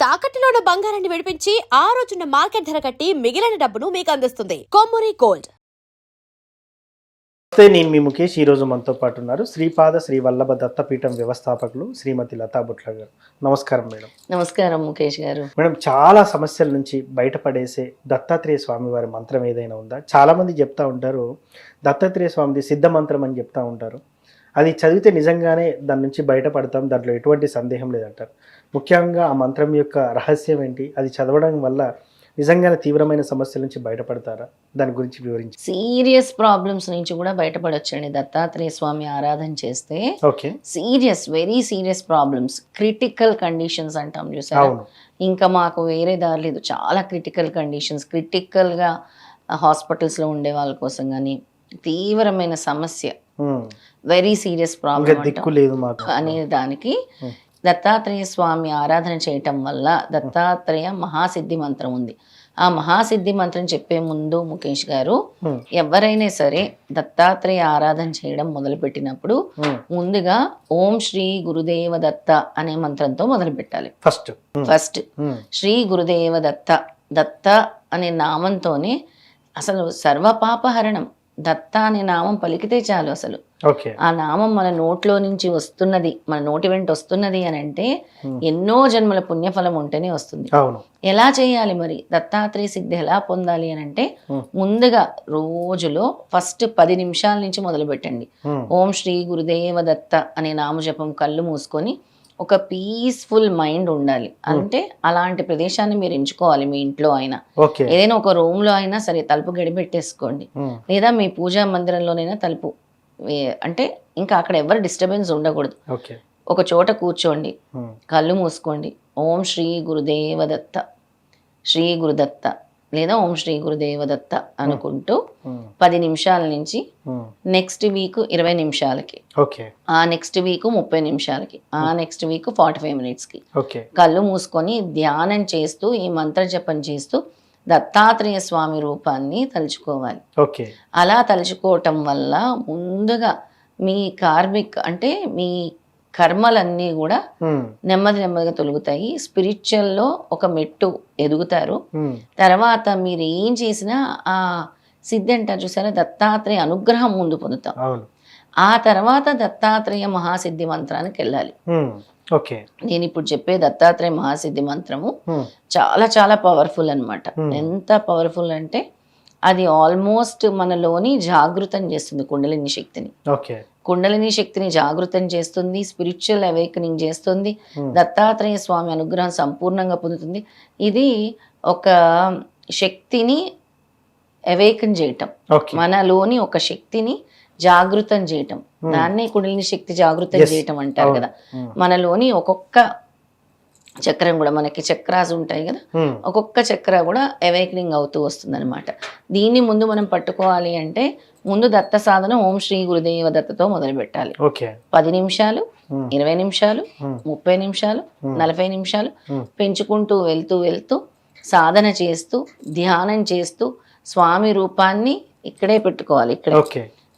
తాకట్టులో ఉన్న బంగారాన్ని విడిపించి ఆ రోజున్న మార్కెట్ ధర కట్టి మిగిలిన డబ్బును మీకు అందిస్తుంది కొమ్మూరి గోల్డ్. నేను మీ ముఖేష్. ఈరోజు మనతో పాటు ఉన్నారు శ్రీపాద శ్రీ వల్లభ దత్తపీఠం వ్యవస్థాపకులు శ్రీమతి లతా బుట్ల గారు. నమస్కారం మేడం. నమస్కారం ముఖేష్ గారు. మేడం, చాలా సమస్యల నుంచి బయటపడేసే దత్తాత్రేయ స్వామి వారి మంత్రం ఏదైనా ఉందా? చాలా మంది చెప్తా ఉంటారు దత్తాత్రేయ స్వామిది సిద్ధ మంత్రం అని చెప్తా ఉంటారు. అది చదివితే నిజంగానే దాని నుంచి బయటపడతాం, దాంట్లో ఎటువంటి సందేహం లేదంటారు. ముఖ్యంగా ఆ మంత్రం యొక్క రహస్యం ఏంటి? అది చదవడం వల్ల నిజంగానే తీవ్రమైన సమస్యల నుంచి బయటపడతారా? దాని గురించి వివరించి. సీరియస్ ప్రాబ్లమ్స్ నుంచి కూడా బయటపడొచ్చండి దత్తాత్రేయ స్వామి ఆరాధన చేస్తే. Okay. Serious, very serious problems, critical conditions అంటాం చూసారా. ఇంకా మాకు వేరే దారి లేదు. చాలా క్రిటికల్ కండిషన్స్, క్రిటికల్గా హాస్పిటల్స్లో ఉండే వాళ్ళ కోసం కానీ, తీవ్రమైన సమస్య, వెరీ సీరియస్ ప్రాబ్లమ్ అనే దానికి దత్తాత్రేయ స్వామి ఆరాధన చేయటం వల్ల దత్తాత్రేయ మహాసిద్ధి మంత్రం ఉంది. ఆ మహాసిద్ధి మంత్రం చెప్పే ముందు ముఖేష్ గారు, ఎవరైనా సరే దత్తాత్రేయ ఆరాధన చేయడం మొదలుపెట్టినప్పుడు ముందుగా ఓం శ్రీ గురుదేవ దత్త అనే మంత్రంతో మొదలు పెట్టాలి. ఫస్ట్ శ్రీ గురుదేవ దత్త, దత్త అనే నామంతోనే అసలు సర్వపాపహరణం. దత్త అనే నామం పలికితే చాలు, అసలు ఆ నామం మన నోట్లో నుంచి వస్తున్నది, మన నోటి వెంట వస్తున్నది అని అంటే ఎన్నో జన్మల పుణ్యఫలం ఉంటేనే వస్తుంది. ఎలా చేయాలి మరి? దత్తాత్రేయ సిద్ధి ఎలా పొందాలి అని అంటే ముందుగా రోజులో ఫస్ట్ 10 నిమిషాల నుంచి మొదలు పెట్టండి. ఓం శ్రీ గురుదేవ దత్త అనే నామజపం కళ్ళు మూసుకొని ఒక పీస్ఫుల్ మైండ్ ఉండాలి. అంటే అలాంటి ప్రదేశాన్ని మీరు ఎంచుకోవాలి. మీ ఇంట్లో అయినా, ఏదైనా ఒక రూమ్ లో అయినా సరే తలుపు గడిపెట్టేసుకోండి, లేదా మీ పూజా మందిరంలోనైనా తలుపు, అంటే ఇంకా అక్కడ ఎవరు డిస్టర్బెన్స్ ఉండకూడదు. ఒక చోట కూర్చోండి, కళ్ళు మూసుకోండి. ఓం శ్రీ గురుదేవ దత్త, శ్రీ గురుదత్త లేదా ఓం శ్రీ గురుదేవ దత్త అనుకుంటూ 10 నిమిషాల నుంచి నెక్స్ట్ వీక్ 20 నిమిషాలకి, ఆ నెక్స్ట్ వీక్ 30 నిమిషాలకి, ఆ నెక్స్ట్ వీక్ 45 మినిట్స్కి కళ్ళు మూసుకొని ధ్యానం చేస్తూ ఈ మంత్ర జపం చేస్తూ దత్తాత్రేయ స్వామి రూపాన్ని తలుచుకోవాలి. అలా తలుచుకోవటం వల్ల ముందుగా మీ కార్మిక్ అంటే మీ కర్మలన్నీ కూడా నెమ్మది నెమ్మదిగా తొలుగుతాయి. స్పిరిచువల్లో ఒక మెట్టు ఎదుగుతారు. తర్వాత మీరు ఏం చేసినా ఆ సిద్ధి అంటారు చూసారా, దత్తాత్రేయ అనుగ్రహం ముందు పొందుతాం. ఆ తర్వాత దత్తాత్రేయ మహాసిద్ధి మంత్రానికి వెళ్ళాలి. నేను ఇప్పుడు చెప్పే దత్తాత్రేయ మహాసిద్ధి మంత్రము చాలా చాలా పవర్ఫుల్ అన్నమాట. ఎంత పవర్ఫుల్ అంటే అది ఆల్మోస్ట్ మనలోని జాగృతం చేస్తుంది కుండలిని శక్తిని. కుండలిని శక్తిని జాగృతం చేస్తుంది, స్పిరిచువల్ అవేకనింగ్ చేస్తుంది, దత్తాత్రేయ స్వామి అనుగ్రహం సంపూర్ణంగా పొందుతుంది. ఇది ఒక శక్తిని అవేకన్ చేయటం, మనలోని ఒక శక్తిని జాగృతం చేయటం, దాన్నే కుండలిని శక్తి జాగృతం చేయటం అంటారు కదా. మనలోని ఒక్కొక్క చక్రం కూడా, మనకి చక్రాస్ ఉంటాయి కదా, ఒక్కొక్క చక్ర కూడా అవేకనింగ్ అవుతూ వస్తుంది అనమాట. దీన్ని ముందు మనం పట్టుకోవాలి అంటే ముందు దత్త సాధన ఓం శ్రీ గురుదేవ దత్తతో మొదలు పెట్టాలి. 10 నిమిషాలు, 20 నిమిషాలు, 30 నిమిషాలు, 40 నిమిషాలు పెంచుకుంటూ వెళ్తూ వెళ్తూ సాధన చేస్తూ ధ్యానం చేస్తూ స్వామి రూపాన్ని ఇక్కడే పెట్టుకోవాలి.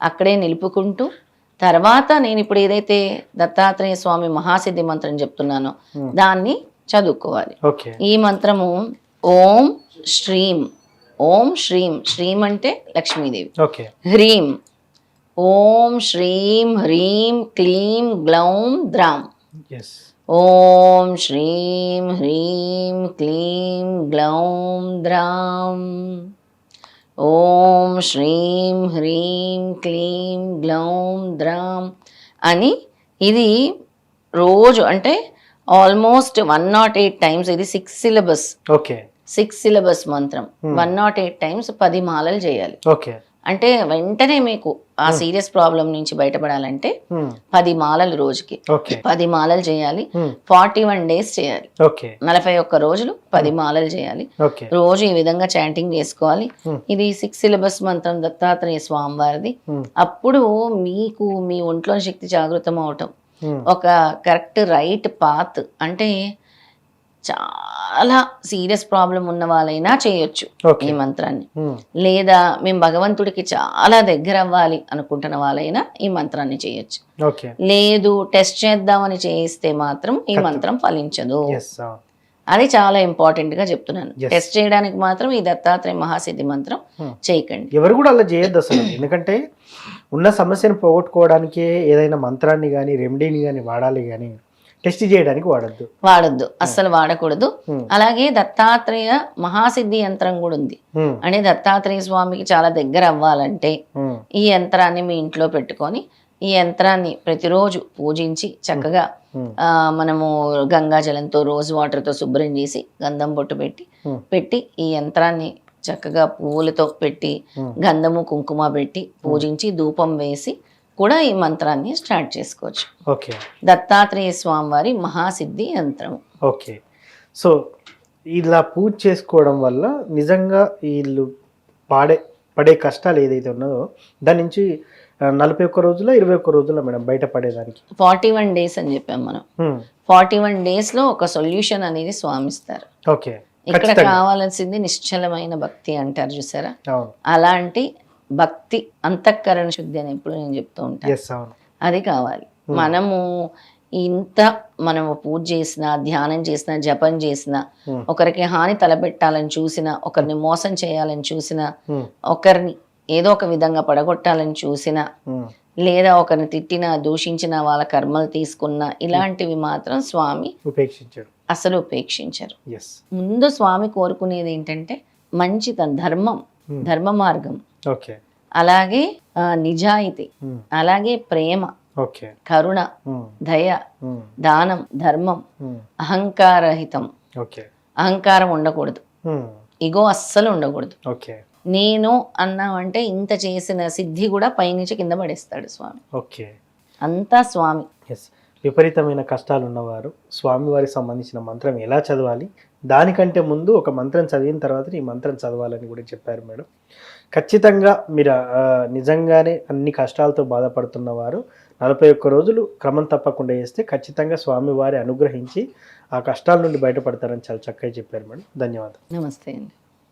అక్కడే నిలుపుకుంటూ తర్వాత నేను ఇప్పుడు ఏదైతే దత్తాత్రేయ స్వామి మహాసిద్ధి మంత్రం చెప్తున్నానో దాన్ని చదువుకోవాలి. ఈ మంత్రము ఓం శ్రీం, ఓం శ్రీం, శ్రీం అంటే లక్ష్మీదేవి, హ్రీం, ఓం శ్రీం హ్రీం క్లీం గ్లౌం ద్రాం, ఓం శ్రీం హ్రీం క్లీం గ్లౌం ద్రాం, ఓం శ్రీం హ్రీం క్లీం గ్లౌం ద్రాం అని. ఇది రోజు అంటే ఆల్మోస్ట్ 108 టైమ్స్. ఇది 6 సిలబస్, 6 సిలబస్ మంత్రం. 108 టైమ్స్ 10 మాలలు చేయాలి. అంటే వెంటనే మీకు ఆ సీరియస్ ప్రాబ్లం నుంచి బయటపడాలంటే 10 మాలలు రోజుకి, 10 మాలలు చేయాలి. 41 డేస్ చేయాలి, 41 రోజులు 10 మాలలు చేయాలి. రోజు ఈ విధంగా చాంటింగ్ చేసుకోవాలి. ఇది 6 సిలబస్ మంత్రం దత్తాత్రేయ స్వామి వారిది. అప్పుడు మీకు మీ ఒంట్లో శక్తి జాగృతం అవటం, ఒక కరెక్ట్ రైట్ పాత్, అంటే చాలా సీరియస్ ప్రాబ్లం ఉన్న వాళ్ళైనా చేయొచ్చు ఈ మంత్రాన్ని. లేదా మేము భగవంతుడికి చాలా దగ్గర అవ్వాలి అనుకుంటున్న వాళ్ళైనా ఈ మంత్రాన్ని చేయొచ్చు. లేదు టెస్ట్ చేద్దామని చేయిస్తే మాత్రం ఈ మంత్రం ఫలించదు. అది చాలా ఇంపార్టెంట్ గా చెప్తున్నాను. Yes. టెస్ట్ చేయడానికి మాత్రం ఈ దత్తాత్రేయ మహాసిద్ధి మంత్రం చేయకండి. ఎవరు కూడా అలా చేయొద్దు అసలు. ఎందుకంటే ఉన్న సమస్యను పోగొట్టుకోవడానికే ఏదైనా మంత్రాన్ని కానీ రెమెడీని కానీ వాడాలి, కానీ టెస్ట్ చేయడానికి వాడొద్దు, అస్సలు వాడకూడదు. అలాగే దత్తాత్రేయ మహాసిద్ధి యంత్రం కూడా ఉంది. అంటే దత్తాత్రేయ స్వామికి చాలా దగ్గర అవ్వాలంటే ఈ యంత్రాన్ని మీ ఇంట్లో పెట్టుకొని ఈ యంత్రాన్ని ప్రతిరోజు పూజించి చక్కగా మనము గంగా జలంతో రోజ్ వాటర్తో శుభ్రం చేసి గంధం బొట్టు పెట్టి ఈ యంత్రాన్ని చక్కగా పువ్వులతో పెట్టి గంధము కుంకుమ పెట్టి పూజించి ధూపం వేసి కూడా ఈ మంత్రాన్ని స్టార్ట్ చేసుకోవచ్చు. ఓకే. దత్తాత్రేయ స్వామి వారి మహాసిద్ధి యంత్రం. ఓకే. సో ఇలా పూజ చేసుకోవడం వల్ల నిజంగా వీళ్ళు పడే కష్టాలు ఏదైతే ఉన్నదో దాని నుంచి 41 రోజుల 21 రోజుల మేడం బయటపడేదానికి 41 days అని చెప్పాం మనం. 41 days లో ఒక సొల్యూషన్ అనేది స్వామి ఇస్తారు. ఓకే. ఇక్కడ కావాల్సింది నిశ్చలమైన భక్తి అంటారు చూసారా, అవును. అలాంటి భక్తి అంతఃకరణ శుద్ధి అని ఎప్పుడు నేను చెప్తూ ఉంటాను. అది కావాలి. మనము పూజ చేసినా, ధ్యానం చేసినా, జపం చేసినా, ఒకరికి హాని తలపెట్టాలని చూసినా, ఒకరిని మోసం చేయాలని చూసినా, ఒకరిని ఏదో ఒక విధంగా పడగొట్టాలని చూసినా, లేదా ఒకరిని తిట్టినా, దూషించిన వాళ్ళ కర్మలు తీసుకున్నా, ఇలాంటివి మాత్రం స్వామి అసలు ఉపేక్షించరు. ముందు స్వామి కోరుకునేది ఏంటంటే మంచి ధర్మ మార్గం, అలాగే నిజాయితీ, అలాగే ప్రేమ, కరుణ, దయ, దానం, ధర్మం, అహంకారహితం. అహంకారం ఉండకూడదు, ఇగో అస్సలు ఉండకూడదు. నేను అన్నామంటే ఇంత చేసిన సిద్ధి కూడా పైనుంచి కింద పడేస్తాడు స్వామి. అంతా స్వామి. విపరీతమైన కష్టాలు ఉన్నవారు స్వామివారికి సంబంధించిన మంత్రం ఎలా చదవాలి, దానికంటే ముందు ఒక మంత్రం చదివిన తర్వాత ఈ మంత్రం చదవాలని కూడా చెప్పారు మేడం. ఖచ్చితంగా మీరు నిజంగానే అన్ని కష్టాలతో బాధపడుతున్న వారు 41 రోజులు క్రమం తప్పకుండా చేస్తే ఖచ్చితంగా స్వామివారి అనుగ్రహించి ఆ కష్టాల నుండి బయటపడతారని చాలా చక్కగా చెప్పారు మేడం. ధన్యవాదాలు. నమస్తే అండి.